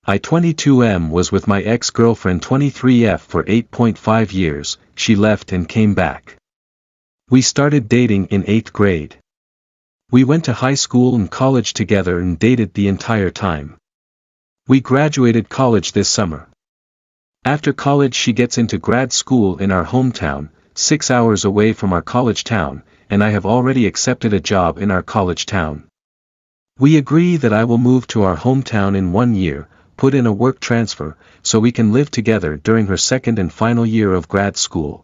I 22M was with my ex-girlfriend 23F for 8.5 years, she left and came back. We started dating in 8th grade. We went to high school and college together and dated the entire time. We graduated college this summer. After college she gets into grad school in our hometown, 6 hours away from our college town, and I have already accepted a job in our college town. We agree that I will move to our hometown in 1 year, put in a work transfer, so we can live together during her second and final year of grad school.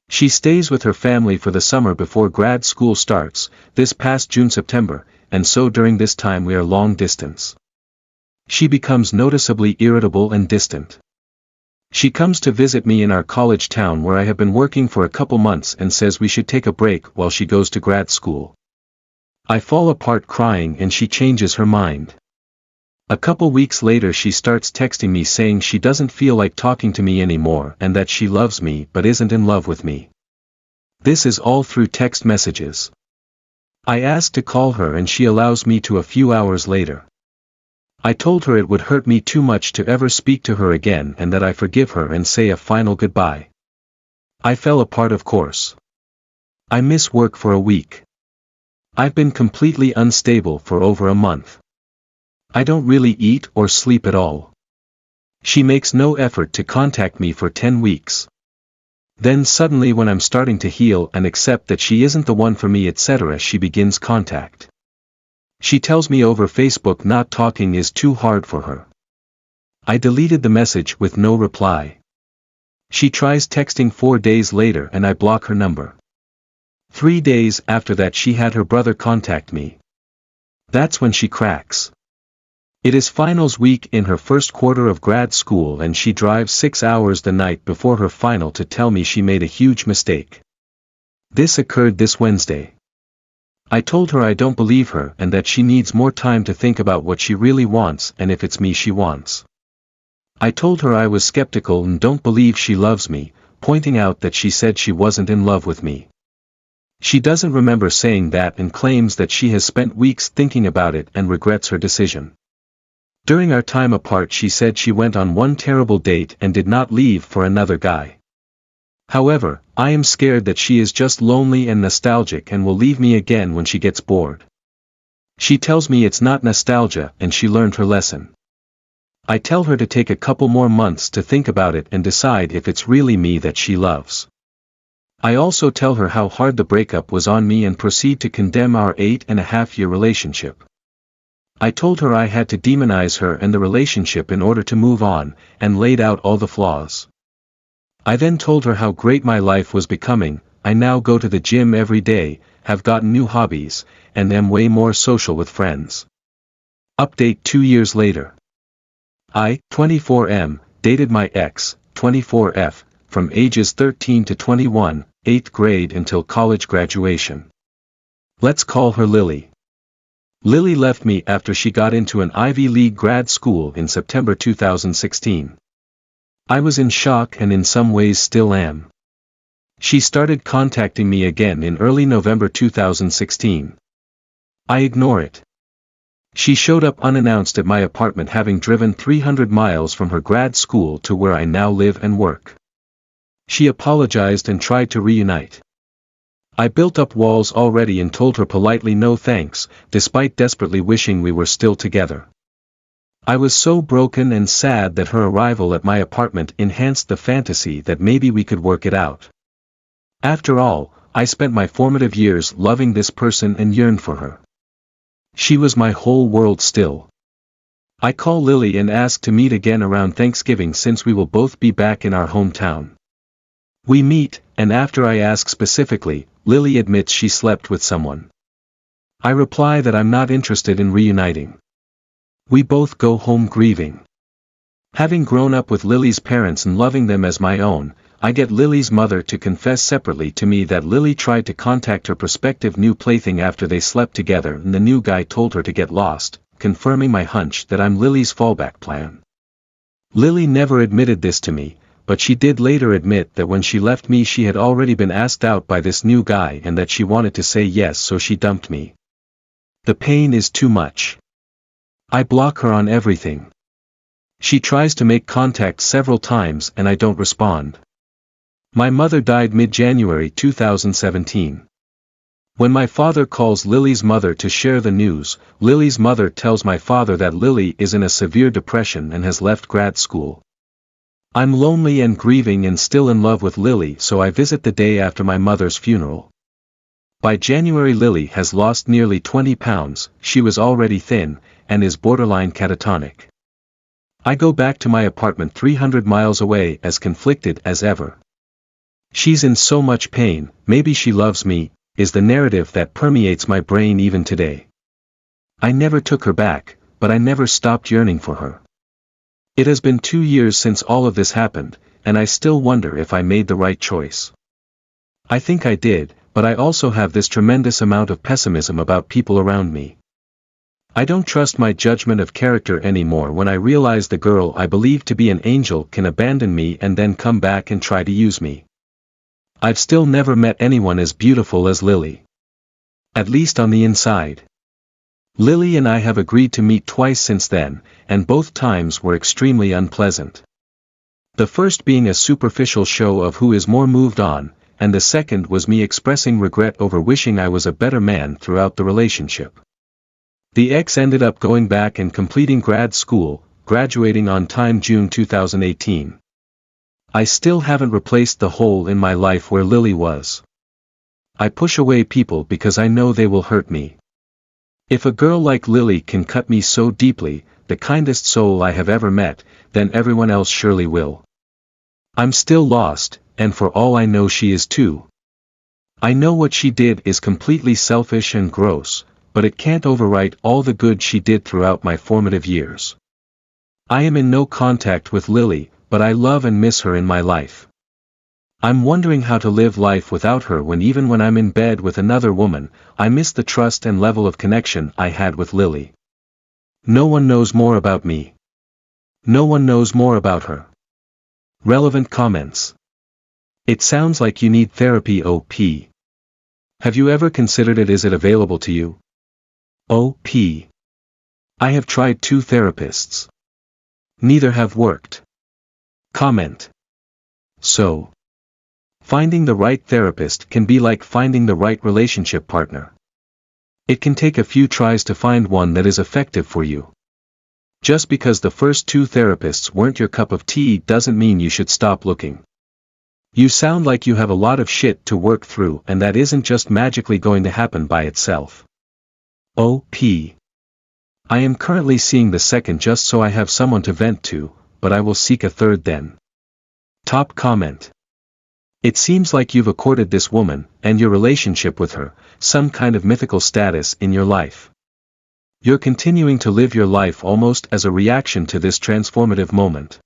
She stays with her family for the summer before grad school starts, this past June-September, and so during this time we are long distance. She becomes noticeably irritable and distant. She comes to visit me in our college town where I have been working for a couple months and says we should take a break while she goes to grad school. I fall apart crying and she changes her mind. A couple weeks later she starts texting me saying she doesn't feel like talking to me anymore and that she loves me but isn't in love with me. This is all through text messages. I ask to call her and she allows me to a few hours later. I told her it would hurt me too much to ever speak to her again and that I forgive her and say a final goodbye. I fell apart of course. I miss work for a week. I've been completely unstable for over a month. I don't really eat or sleep at all. She makes no effort to contact me for 10 weeks. Then suddenly when I'm starting to heal and accept that she isn't the one for me etc. she begins contact. She tells me over Facebook not talking is too hard for her. I deleted the message with no reply. She tries texting 4 days later and I block her number. 3 days after that she had her brother contact me. That's when she cracks. It is finals week in her first quarter of grad school and she drives 6 hours the night before her final to tell me she made a huge mistake. This occurred this Wednesday. I told her I don't believe her and that she needs more time to think about what she really wants and if it's me she wants. I told her I was skeptical and don't believe she loves me, pointing out that she said she wasn't in love with me. She doesn't remember saying that and claims that she has spent weeks thinking about it and regrets her decision. During our time apart she said she went on one terrible date and did not leave for another guy. However, I am scared that she is just lonely and nostalgic and will leave me again when she gets bored. She tells me it's not nostalgia and she learned her lesson. I tell her to take a couple more months to think about it and decide if it's really me that she loves. I also tell her how hard the breakup was on me and proceed to condemn our 8.5-year relationship. I told her I had to demonize her and the relationship in order to move on, and laid out all the flaws. I then told her how great my life was becoming. I now go to the gym every day, have gotten new hobbies, and am way more social with friends. Update 2 years later. I, 24M, dated my ex, 24F, from ages 13 to 21, 8th grade until college graduation. Let's call her Lily. Lily left me after she got into an Ivy League grad school in September 2016. I was in shock and in some ways still am. She started contacting me again in early November 2016. I ignore it. She showed up unannounced at my apartment having driven 300 miles from her grad school to where I now live and work. She apologized and tried to reunite. I built up walls already and told her politely no thanks, despite desperately wishing we were still together. I was so broken and sad that her arrival at my apartment enhanced the fantasy that maybe we could work it out. After all, I spent my formative years loving this person and yearned for her. She was my whole world still. I call Lily and ask to meet again around Thanksgiving since we will both be back in our hometown. We meet, and after I ask specifically, Lily admits she slept with someone. I reply that I'm not interested in reuniting. We both go home grieving. Having grown up with Lily's parents and loving them as my own, I get Lily's mother to confess separately to me that Lily tried to contact her prospective new plaything after they slept together and the new guy told her to get lost, confirming my hunch that I'm Lily's fallback plan. Lily never admitted this to me, but she did later admit that when she left me she had already been asked out by this new guy and that she wanted to say yes so she dumped me. The pain is too much. I block her on everything. She tries to make contact several times and I don't respond. My mother died mid-January 2017. When my father calls Lily's mother to share the news, Lily's mother tells my father that Lily is in a severe depression and has left grad school. I'm lonely and grieving and still in love with Lily, so I visit the day after my mother's funeral. By January Lily has lost nearly 20 pounds, she was already thin, and is borderline catatonic. I go back to my apartment 300 miles away as conflicted as ever. She's in so much pain, maybe she loves me, is the narrative that permeates my brain even today. I never took her back, but I never stopped yearning for her. It has been 2 years since all of this happened, and I still wonder if I made the right choice. I think I did, but I also have this tremendous amount of pessimism about people around me. I don't trust my judgment of character anymore when I realize the girl I believe to be an angel can abandon me and then come back and try to use me. I've still never met anyone as beautiful as Lily. At least on the inside. Lily and I have agreed to meet twice since then, and both times were extremely unpleasant. The first being a superficial show of who is more moved on, and the second was me expressing regret over wishing I was a better man throughout the relationship. The ex ended up going back and completing grad school, graduating on time June 2018. I still haven't replaced the hole in my life where Lily was. I push away people because I know they will hurt me. If a girl like Lily can cut me so deeply, the kindest soul I have ever met, then everyone else surely will. I'm still lost, and for all I know she is too. I know what she did is completely selfish and gross, but it can't overwrite all the good she did throughout my formative years. I am in no contact with Lily, but I love and miss her in my life. I'm wondering how to live life without her when even when I'm in bed with another woman, I miss the trust and level of connection I had with Lily. No one knows more about me. No one knows more about her. Relevant comments. It sounds like you need therapy. OP. Have you ever considered it? Is it available to you? OP. I have tried 2 therapists. Neither have worked. Comment. So, finding the right therapist can be like finding the right relationship partner. It can take a few tries to find one that is effective for you. Just because the first 2 therapists weren't your cup of tea doesn't mean you should stop looking. You sound like you have a lot of shit to work through, and that isn't just magically going to happen by itself. OP. I am currently seeing the second just so I have someone to vent to, but I will seek a third then. Top comment. It seems like you've accorded this woman, and your relationship with her, some kind of mythical status in your life. You're continuing to live your life almost as a reaction to this transformative moment.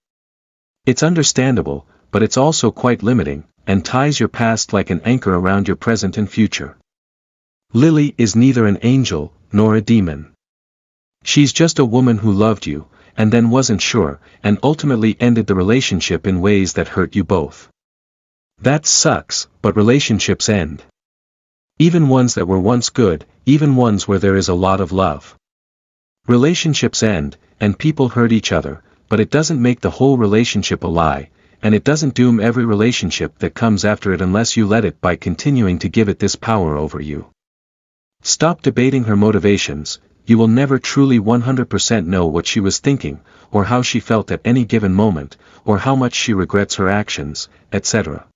It's understandable, but it's also quite limiting, and ties your past like an anchor around your present and future. Lily is neither an angel, nor a demon. She's just a woman who loved you, and then wasn't sure, and ultimately ended the relationship in ways that hurt you both. That sucks, but relationships end. Even ones that were once good, even ones where there is a lot of love. Relationships end, and people hurt each other, but it doesn't make the whole relationship a lie, and it doesn't doom every relationship that comes after it unless you let it by continuing to give it this power over you. Stop debating her motivations. You will never truly 100% know what she was thinking, or how she felt at any given moment, or how much she regrets her actions, etc.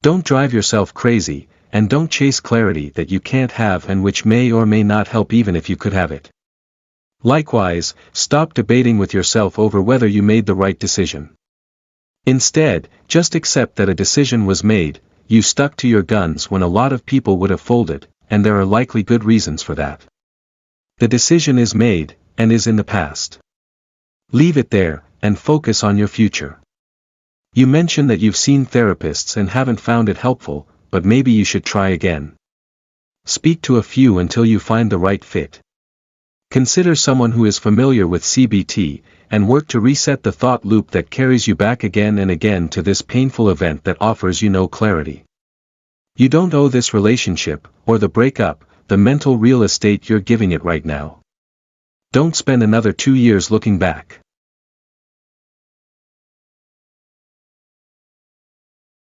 Don't drive yourself crazy, and don't chase clarity that you can't have and which may or may not help even if you could have it. Likewise, stop debating with yourself over whether you made the right decision. Instead, just accept that a decision was made, you stuck to your guns when a lot of people would have folded, and there are likely good reasons for that. The decision is made, and is in the past. Leave it there, and focus on your future. You mentioned that you've seen therapists and haven't found it helpful, but maybe you should try again. Speak to a few until you find the right fit. Consider someone who is familiar with CBT, and work to reset the thought loop that carries you back again and again to this painful event that offers you no clarity. You don't owe this relationship, or the breakup, the mental real estate you're giving it right now. Don't spend another 2 years looking back.